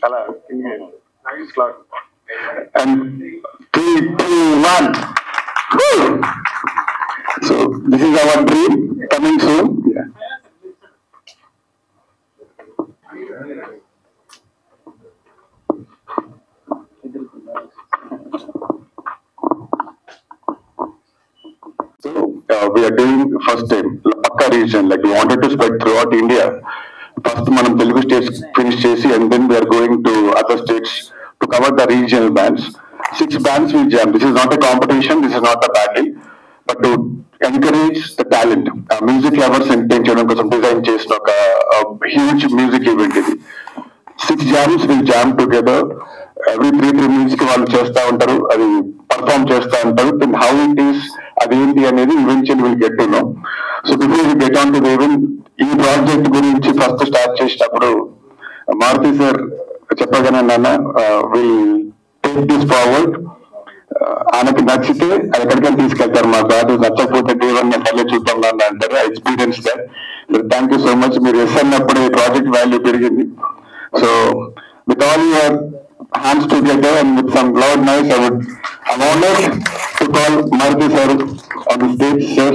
చాలా and 3, 2, 1. Woo! So this is our dream coming soon. Yeah. So we are doing first time Pakka region, like we wanted to spread throughout India. First మనం Telugu states finish చేసి and then we are going to other states to cover the regional bands. 6 bands will jam. This is not a competition, this is not a battle, but to encourage the talent. Music lovers entertain చేయడం కోసం design చేసిన ఒక huge music event ఇది. 6 jams will jam together. Every 3 minutes వాళ్ళు చేస్తూ ఉంటారు, అది perform చేస్తూ ఉంటారు. దెన్ హౌ ఇట్ ఈస్ అదేంటి అనేది eventual will get to know. So before we get on to the event, ఈ ప్రాజెక్ట్ గురించి ఫస్ట్ స్టార్ట్ చేసినప్పుడు మారుతి సార్ చెప్పగానే నాన్న విల్ టేక్ దిస్ ఫార్వర్డ్, ఆయనకి నచ్చితే అది ఎక్కడికైనా తీసుకెళ్తారు, మా కాదు నచ్చకపోతే దేవన్ మళ్ళీ చూద్దాం నాన్న అంటారు. Experience sir. Thank you so much. మీరు ఎస్ అన్నప్పుడు ఈ ప్రాజెక్ట్ వాల్యూ పెరిగింది. So with all your hands together and with some loud noise, I'm honored to call Maruti sir on the stage, sir.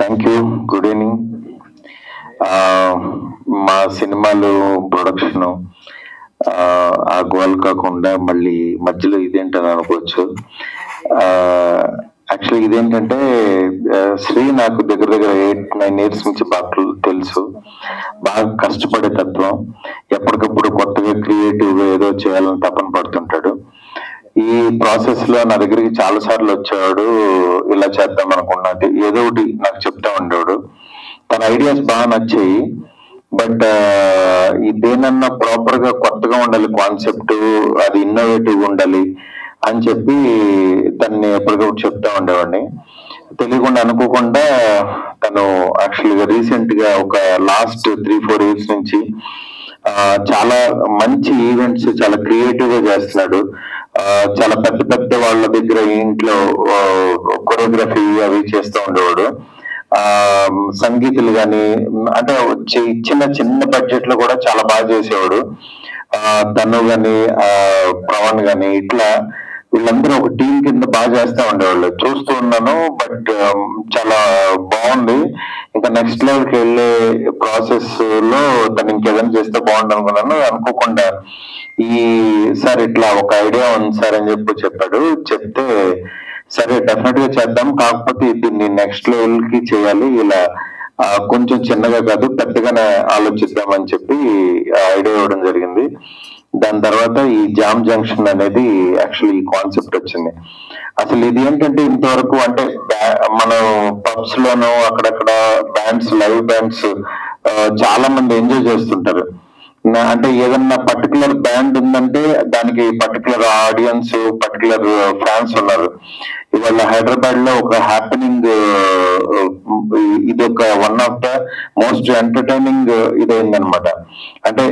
Thank you. Good evening. మా సినిమాలు production ఆ goal కాకుండా మళ్ళీ మధ్యలో ఇదేంటని అనుకోవచ్చు. యాక్చువల్లీ ఇదేంటంటే శ్రీ నాకు దగ్గర 8-9 years నుంచి బాగా తెలుసు. బాగా కష్టపడే తత్వం, ఎప్పటికప్పుడు కొత్తగా క్రియేటివ్గా ఏదో చేయాలని తపన పడుతుంటాడు. ఈ ప్రాసెస్ లో నా దగ్గరికి చాలా సార్లు వచ్చేవాడు, ఇలా చేద్దాం అనుకున్నది ఏదో ఒకటి నాకు చెప్తా ఉండేవాడు. తన ఐడియాస్ బాగా నచ్చాయి. బట్ ఇదేనన్నా ప్రాపర్ గా కొత్తగా ఉండాలి, కాన్సెప్ట్ అది ఇన్నోవేటివ్ ఉండాలి అని చెప్పి తన్ని ఎప్పటికప్పుడు చెప్తా ఉండేవాడిని. తెలియకుండా అనుకోకుండా తను యాక్చువల్గా రీసెంట్ గా ఒక లాస్ట్ 3-4 years నుంచి చాలా మంచి ఈవెంట్స్ చాలా క్రియేటివ్ గా చేస్తున్నాడు. చాలా పెద్ద పెద్ద వాళ్ళ దగ్గర ఇంట్లో కొరియోగ్రఫీ అవి చేస్తూ ఉండేవాడు. సంగీతులు కానీ అంటే చిన్న బడ్జెట్ లో కూడా చాలా బాగా చేసేవాడు. తను గాని పవన్ గాని ఇట్లా వీళ్ళందరూ ఒక టీం కింద బాగా చేస్తా ఉండేవాళ్ళు. చూస్తూ ఉన్నాను. బట్ చాలా బాగుంది. ఇంకా నెక్స్ట్ లెవెల్కి వెళ్ళే ప్రాసెస్ లో తను ఇంకేదైనా చేస్తే బాగుంది అనుకున్నాను. అనుకోకుండా ఈ సార్ ఇట్లా ఒక ఐడియా ఉంది సార్ అని చెప్పాడు. చెప్తే సరే డెఫినెట్ గా చేద్దాం, కాకపోతే దీన్ని నెక్స్ట్ లెవెల్ కి చేయాలి, ఇలా కొంచెం చిన్నగా కాదు పెద్దగానే ఆలోచిద్దామని చెప్పి ఐడియా ఇవ్వడం జరిగింది. దాని తర్వాత ఈ జామ్ జంక్షన్ అనేది యాక్చువల్లీ ఈ కాన్సెప్ట్ వచ్చింది. అసలు ఇది ఏంటంటే ఇంతవరకు అంటే మనం పబ్స్ లోనూ అక్కడక్కడ బ్యాండ్స్, లైవ్ బ్యాండ్స్ చాలా మంది ఎంజాయ్ చేస్తుంటారు. అంటే ఏదన్నా పర్టికులర్ బ్యాండ్ ఉందంటే దానికి పర్టికులర్ ఆడియన్స్, పర్టికులర్ ఫ్యాన్స్ ఉన్నారు. ఇవాళ హైదరాబాద్ లో ఒక హ్యాపెనింగ్, ఇది ఒక one of the most entertaining ఇదైందనమాట. అంటే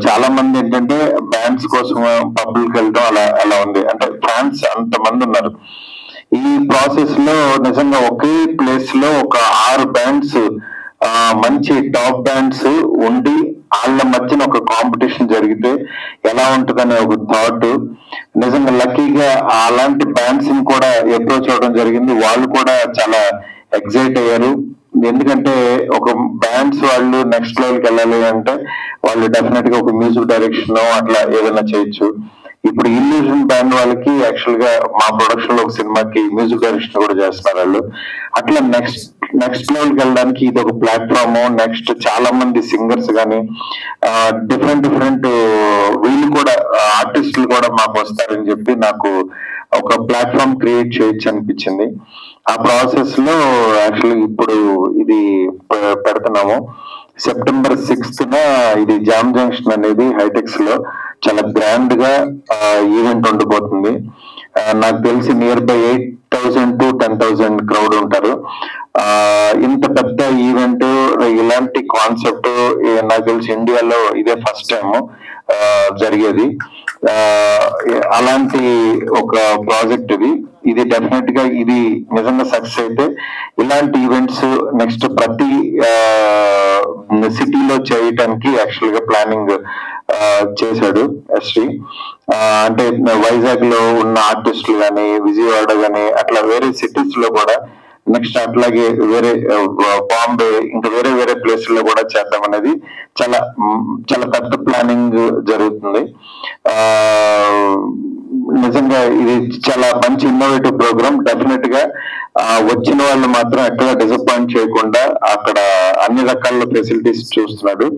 చాలా మంది ఏంటంటే బ్యాండ్స్ కోసం పబ్లిక్ వెళ్ళడం అలా ఉంది. అంటే ఫ్యాన్స్ అంతమంది ఉన్నారు. ఈ ప్రాసెస్ లో నిజంగా ఒకే ప్లేస్ లో ఒక 6 బ్యాండ్స్, మంచి టాప్ బ్యాండ్స్ ఉండి వాళ్ళ మధ్యన ఒక కాంపిటీషన్ జరిగితే ఎలా ఉంటుందనే ఒక థాట్. నిజంగా లక్కీగా అలాంటి బ్యాండ్స్ ని కూడా అప్రోచ్ అవ్వడం జరిగింది. వాళ్ళు కూడా చాలా ఎక్సైట్ అయ్యారు. ఎందుకంటే ఒక బ్యాండ్స్ వాళ్ళు నెక్స్ట్ లెవెల్కి వెళ్ళాలి అంటే వాళ్ళు డెఫినెట్ గా ఒక మ్యూజిక్ డైరెక్షన్ అట్లా ఏదైనా చేయొచ్చు. ఇప్పుడు ఇల్యూజన్ బ్యాండ్ వాళ్ళకి యాక్చువల్ గా మా ప్రొడక్షన్ లో ఒక సినిమాకి మ్యూజిక్ డైరెక్షన్ కూడా చేస్తున్నారు వాళ్ళు. అట్లా నెక్స్ట్ లెవెల్కి వెళ్ళడానికి ఇది ఒక ప్లాట్ఫామ్. నెక్స్ట్ చాలా మంది సింగర్స్ కానీ డిఫరెంట్ వీళ్ళు కూడా ఆర్టిస్టులు కూడా మాకు వస్తారని చెప్పి నాకు ఒక ప్లాట్ఫామ్ క్రియేట్ చేయొచ్చు అనిపించింది. ఆ ప్రాసెస్ లో యాక్చువల్లీ ఇప్పుడు ఇది పెడుతున్నాము. September 6th ఇది జామ్ జంక్షన్ అనేది హైటెక్స్ లో చాలా గ్రాండ్ గా ఈవెంట్ ఉండబోతుంది. నాకు తెలిసి నియర్ బై 8,000 to 10,000 క్రౌడ్ ఉంటారు. ఇంత పెద్ద ఈవెంట్, ఇలాంటి కాన్సెప్ట్ నాకు తెలిసి ఇండియాలో ఇదే ఫస్ట్ టైం జరిగేది. అలాంటి ఒక ప్రాజెక్ట్ ఇది డెఫినెట్ గా ఇది నిజంగా సక్సెస్ అయితే ఇలాంటి ఈవెంట్స్ నెక్స్ట్ ప్రతి సిటీలో చేయటానికి యాక్చువల్ గా ప్లానింగ్ చేశాడు శ్రీ. అంటే వైజాగ్ లో ఉన్న ఆర్టిస్టులు కానీ, విజయవాడ కానీ అట్లా వేరే సిటీస్ లో కూడా, నెక్స్ట్ అట్లాగే వేరే బాంబే, ఇంకా వేరే వేరే ప్లేస్ లో కూడా చేద్దాం అనేది చాలా చాలా పెద్ద ప్లానింగ్ జరుగుతుంది. నిజంగా ఇది చాలా మంచి ఇన్నోవేటివ్ ప్రోగ్రామ్. డెఫినెట్ గా వచ్చిన వాళ్ళు మాత్రం ఎక్కడ డిసప్పాయింట్ చేయకుండా అక్కడ అన్ని రకాల ఫెసిలిటీస్ చూస్తున్నాడు.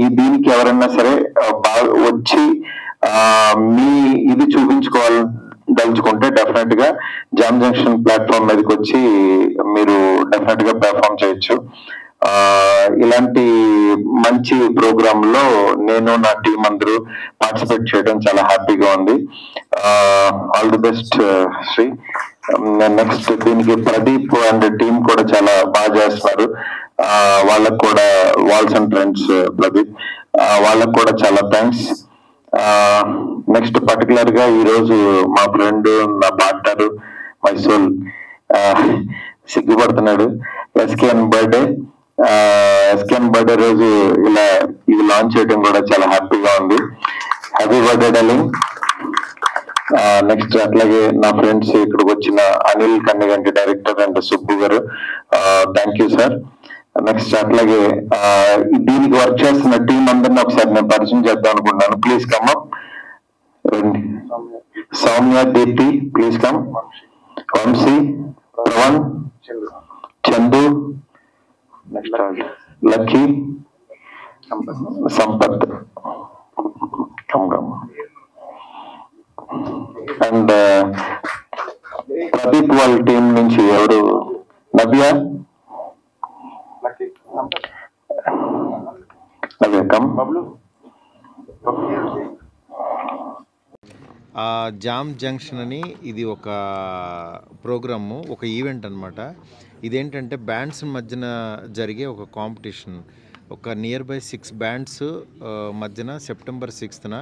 ఈ దీనికి ఎవరైనా సరే బాగా వచ్చి మీ ఇది చూపించుకోవాలి దలుచుకుంటే డెఫినెట్ గా జామ్ జంక్షన్ ప్లాట్ఫామ్ మీదకి వచ్చి మీరు డెఫినెట్ గా పెర్ఫామ్ చేయొచ్చు. ఇలాంటి మంచి ప్రోగ్రామ్ లో నేను నా టీం అందరూ పార్టిసిపేట్ చేయడం చాలా హ్యాపీగా ఉంది. All the best Sri. Next దీనికి ప్రదీప్ అండ్ టీం కూడా చాలా బాగా చేస్తున్నారు. వాళ్ళకు కూడా వాల్స్ అండ్ ట్రెండ్స్ ప్రదీప్, వాళ్ళకు కూడా చాలా థ్యాంక్స్. నెక్స్ట్ పర్టికులర్ గా ఈ రోజు మా ఫ్రెండ్, నా పార్ట్నర్, మై సోల్ సిగ్గుపడుతున్నాడు, ఎస్కేఎన్ బర్త్డే. ఎస్కేఎన్ బర్త్డే రోజు ఇలా ఇది లాంచ్ చేయడం కూడా చాలా హ్యాపీగా ఉంది. Happy birthday darling. నెక్స్ట్ అట్లాగే నా ఫ్రెండ్స్ ఇక్కడికి వచ్చిన అనిల్ కన్నిగంటి డైరెక్టర్ అండ్ సుబ్బు గారు, థ్యాంక్ యూ సార్. నెక్స్ట్ అట్లాగే దీనికి వర్క్ చేస్తున్న టీం అందరినీ ఒకసారి నేను పరిచయం చేద్దాం అనుకుంటున్నాను. Please come up. రండి. Soumya, Deepti please come. Vamshi, Pravan, Chandu, next Lucky, Sampath, and Pradeep వాళ్ళ టీం నుంచి ఎవరు, నవ్య, జామ్ జంక్షన్ అని ఇది ఒక ప్రోగ్రాము, ఒక ఈవెంట్ అనమాట. ఇదేంటంటే బ్యాండ్స్ మధ్యన జరిగే ఒక కాంపిటీషన్. ఒక నియర్ బై 6 బ్యాండ్స్ మధ్యన సెప్టెంబర్ 6న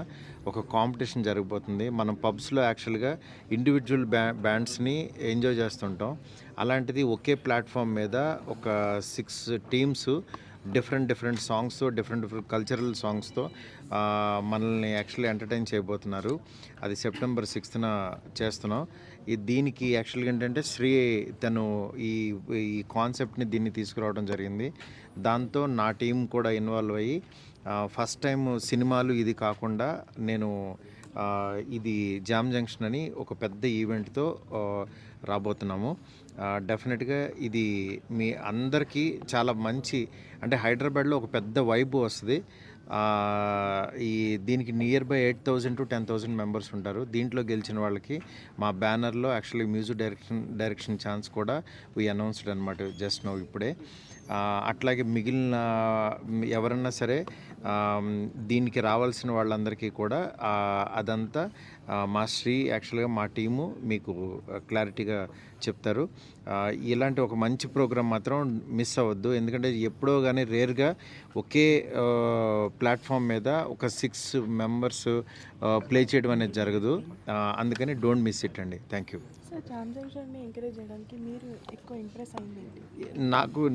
ఒక కాంపిటీషన్ జరగబోతుంది. మనం పబ్స్లో యాక్చువల్గా ఇండివిజువల్ బ్యాండ్స్ని ఎంజాయ్ చేస్తుంటాం. అలాంటిది ఒకే ప్లాట్ఫామ్ మీద ఒక 6 టీమ్స్ డిఫరెంట్ సాంగ్స్తో, డిఫరెంట్ కల్చరల్ సాంగ్స్తో మనల్ని యాక్చువల్లీ ఎంటర్టైన్ చేయబోతున్నారు. అది సెప్టెంబర్ 6న చేస్తున్నాం. దీనికి యాక్చువల్గా ఏంటంటే శ్రీ తను ఈ కాన్సెప్ట్ని దీన్ని తీసుకురావడం జరిగింది. దాంతో నా టీం కూడా ఇన్వాల్వ్ అయ్యి ఫస్ట్ టైం సినిమాలు ఇది కాకుండా నేను ఇది జామ్ జంక్షన్ అని ఒక పెద్ద ఈవెంట్తో రాబోతున్నాము. డెఫినెట్గా ఇది మీ అందరికీ చాలా మంచి, అంటే హైదరాబాద్లో ఒక పెద్ద వైబ్ వస్తుంది. దీనికి నియర్ బై 8,000 to 10,000 మెంబర్స్ ఉంటారు. దీంట్లో గెలిచిన వాళ్ళకి మా బ్యానర్లో యాక్చువల్లీ మ్యూజిక్ డైరెక్షన్ ఛాన్స్ కూడా వీ అనౌన్స్డ్ అనమాట జస్ట్ నో ఇప్పుడే. అట్లాగే మిగిలిన ఎవరన్నా సరే దీనికి రావాల్సిన వాళ్ళందరికీ కూడా అదంతా మా శ్రీ యాక్చువల్గా మా టీము మీకు క్లారిటీగా చెప్తారు. ఇలాంటి ఒక మంచి ప్రోగ్రాం మాత్రం మిస్ అవ్వద్దు. ఎందుకంటే ఎప్పుడో కానీ రేర్గా ఒకే ప్లాట్ఫామ్ మీద ఒక 6 మెంబర్స్ ప్లే చేయడం అనేది జరగదు. అందుకని డోంట్ మిస్ ఇట్ అండి. Thank you.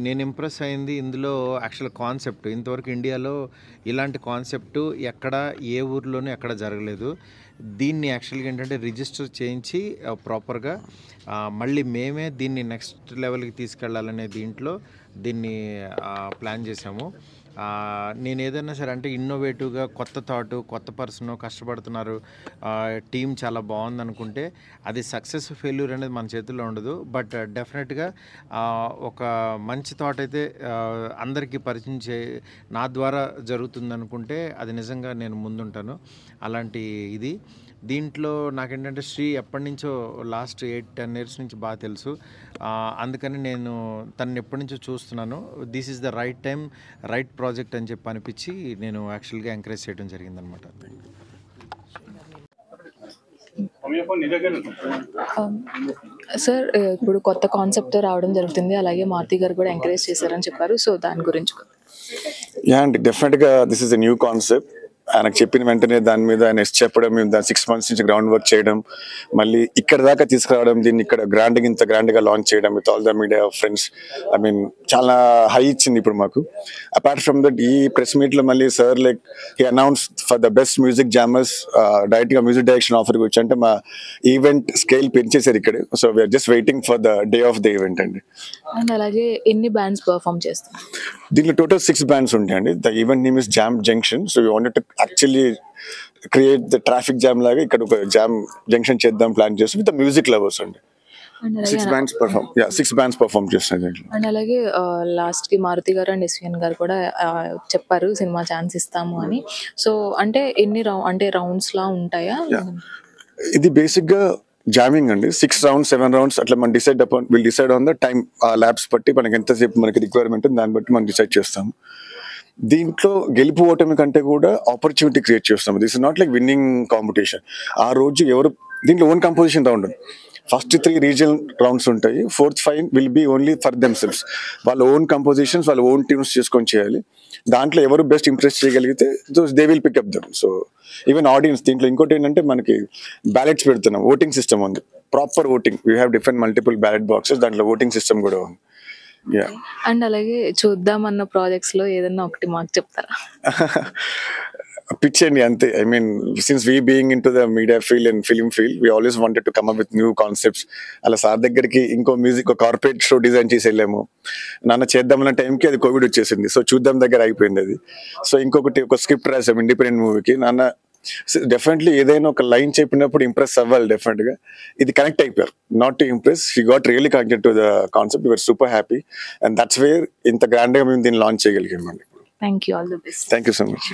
నేను ఇంప్రెస్ అయింది ఇందులో యాక్చువల్ కాన్సెప్ట్. ఇంతవరకు ఇండియాలో ఇలాంటి కాన్సెప్ట్ ఎక్కడ ఏ ఊర్లోనూ ఎక్కడ జరగలేదు. దీన్ని యాక్చువల్గా ఏంటంటే రిజిస్టర్ చేయించి ప్రాపర్గా మళ్ళీ మేమే దీన్ని నెక్స్ట్ లెవెల్కి తీసుకెళ్ళాలనే దీంట్లో దీన్ని ప్లాన్ చేసాము. నేను ఏదైనా సరే అంటే ఇన్నోవేటివ్గా కొత్త థాట్, కొత్త పర్సన్ కష్టపడుతున్నారు, టీం చాలా బాగుంది అనుకుంటే అది సక్సెస్ ఫెయిల్యూర్ అనేది మన చేతుల్లో ఉండదు. బట్ డెఫినెట్గా ఒక మంచి థాట్ అయితే అందరికీ పరిచయం నా ద్వారా జరుగుతుంది అనుకుంటే అది నిజంగా నేను ముందుంటాను. అలాంటి ఇది దీంట్లో నాకేంటంటే శ్రీ ఎప్పటి నుంచో లాస్ట్ 8-10 years నుంచి బాగా తెలుసు. అందుకని నేను తనని ఎప్పటి నుంచో చూస్తున్నాను. This is the right time, right project అని చెప్పి అనిపించి నేను యాక్చువల్గా ఎంకరేజ్ చేయడం జరిగిందనమాట. సార్ ఇప్పుడు కొత్త కాన్సెప్ట్తో రావడం జరుగుతుంది, అలాగే మారుతి గారు కూడా ఎంకరేజ్ చేశారని చెప్పారు. సో దాని గురించి అండ్ డెఫినెట్గా this is a new concept. ఆయనకు చెప్పిన వెంటనే దాని మీద ఆయన చెప్పడం, మేము దాని 6 months నుంచి గ్రౌండ్ వర్క్ చేయడం, మళ్ళీ ఇక్కడ దాకా తీసుకురావడం, దీన్ని ఇక్కడ ఇంత గ్రాండ్గా లాంచ్ చేయడం with all the media friends. I mean చాలా హై ఇచ్చింది ఇప్పుడు మాకు. అపార్ట్ ఫ్రమ్ దట్ ఈ ప్రెస్ మీట్లో మళ్ళీ sir like he announce for the best music jammers, డైరెక్ట్గా మ్యూజిక్ డైరెక్షన్ ఆఫర్ వచ్చి అంటే మా ఈవెంట్ స్కేల్ పెంచేశారు ఇక్కడ. So we are just waiting for the day of the event అండి. అండ్ అలాగే ఎన్ని బ్యాండ్స్ పర్ఫామ్ చేస్తాం? దీంట్లో టోటల్ 6 bands ఉంటాయండి. The event name is jam junction. So we wanted to actually create the traffic jam లాగా ఇక్కడ ఒక జామ్ జంక్షన్ చేద్దాం ప్లాన్ చేసి విత్ మ్యూజిక్ లవర్స్ అండి. 6 bands పర్ఫామ్ చేస్తాను దీంట్లో. అండ్ అలాగే లాస్ట్ కి మారుతి గారు అండ్ ఎస్విఎన్ గారు కూడా చెప్పారు సినిమా ఛాన్స్ ఇస్తాము అని. సో అంటే ఎన్ని రౌండ్స్ లా ఉంటాయా? ఇది బేసిక్ గా జామింగ్ అండి. 6 rounds 7 rounds అట్లా మనం డిసైడ్ ఆన్ ద టైం, ఆ ల్యాబ్స్ బట్టి మనకి ఎంతసేపు మనకి రిక్వైర్మెంట్ దాన్ని బట్టి మనం డిసైడ్ చేస్తాం. దీంట్లో గెలుపు ఓటమి కంటే కూడా ఆపర్చునిటీ క్రియేట్ చేస్తాం. This is not like winning competition. ఆ రోజు ఎవరు దీంట్లో ఓన్ కంపోజిషన్ రౌండ్ ఉంది. ఫస్ట్ 3 రీజనల్ రౌండ్స్ ఉంటాయి. 4th 5 will be only for themselves. వాళ్ళ ఓన్ కంపోజిషన్స్, వాళ్ళ ఓన్ ట్యూన్స్ చేసుకొని చేయాలి. దాంట్లో ఎవరు బెస్ట్ ఇంప్రెస్ చేయగలిగితే they will pick up them. So even audience దీంట్లో ఇంకోటి ఏంటంటే మనకి బ్యాలెట్స్ పెడుతున్నాం, ఓటింగ్ సిస్టమ్ ఉంది, proper voting. We have different multiple ballot boxes, దాంట్లో ఓటింగ్ సిస్టమ్ కూడా ఉంది. అండ్ అలాగే చూద్దామన్న ప్రాజెక్ట్స్ లో ఏదన్నా ఒకటి మాకు చెప్తారా? పిచ్ అండి అంతే. I mean since we being in to the media field and film field, we always wanted to come up with new concepts. అలా సార్ దగ్గరికి ఇంకో మ్యూజిక్ కార్పొరేట్ షో డిజైన్ చేసి వెళ్ళాము. నాన్న చేద్దామన్న టైంకి అది కోవిడ్ వచ్చేసింది. సో చూద్దాం దగ్గర అయిపోయింది అది. సో ఇంకొకటి ఒక స్క్రిప్ట్ రాసాం ఇండిపెండెంట్ మూవీకి. నాన్న డెఫినెట్లీ ఏదైనా ఒక లైన్ చెప్పినప్పుడు ఇంప్రెస్ అవ్వాలి డెఫినెట్ గా. ఇది కనెక్ట్ అయిపోయారు. Not to impress, he got really connected to the concept. We were super happy and that's where ఇంత గ్రాండ్ గా మేము దీన్ని లాంచ్ చేయగలిగామండి. Thank you, all the best. Thank you so much.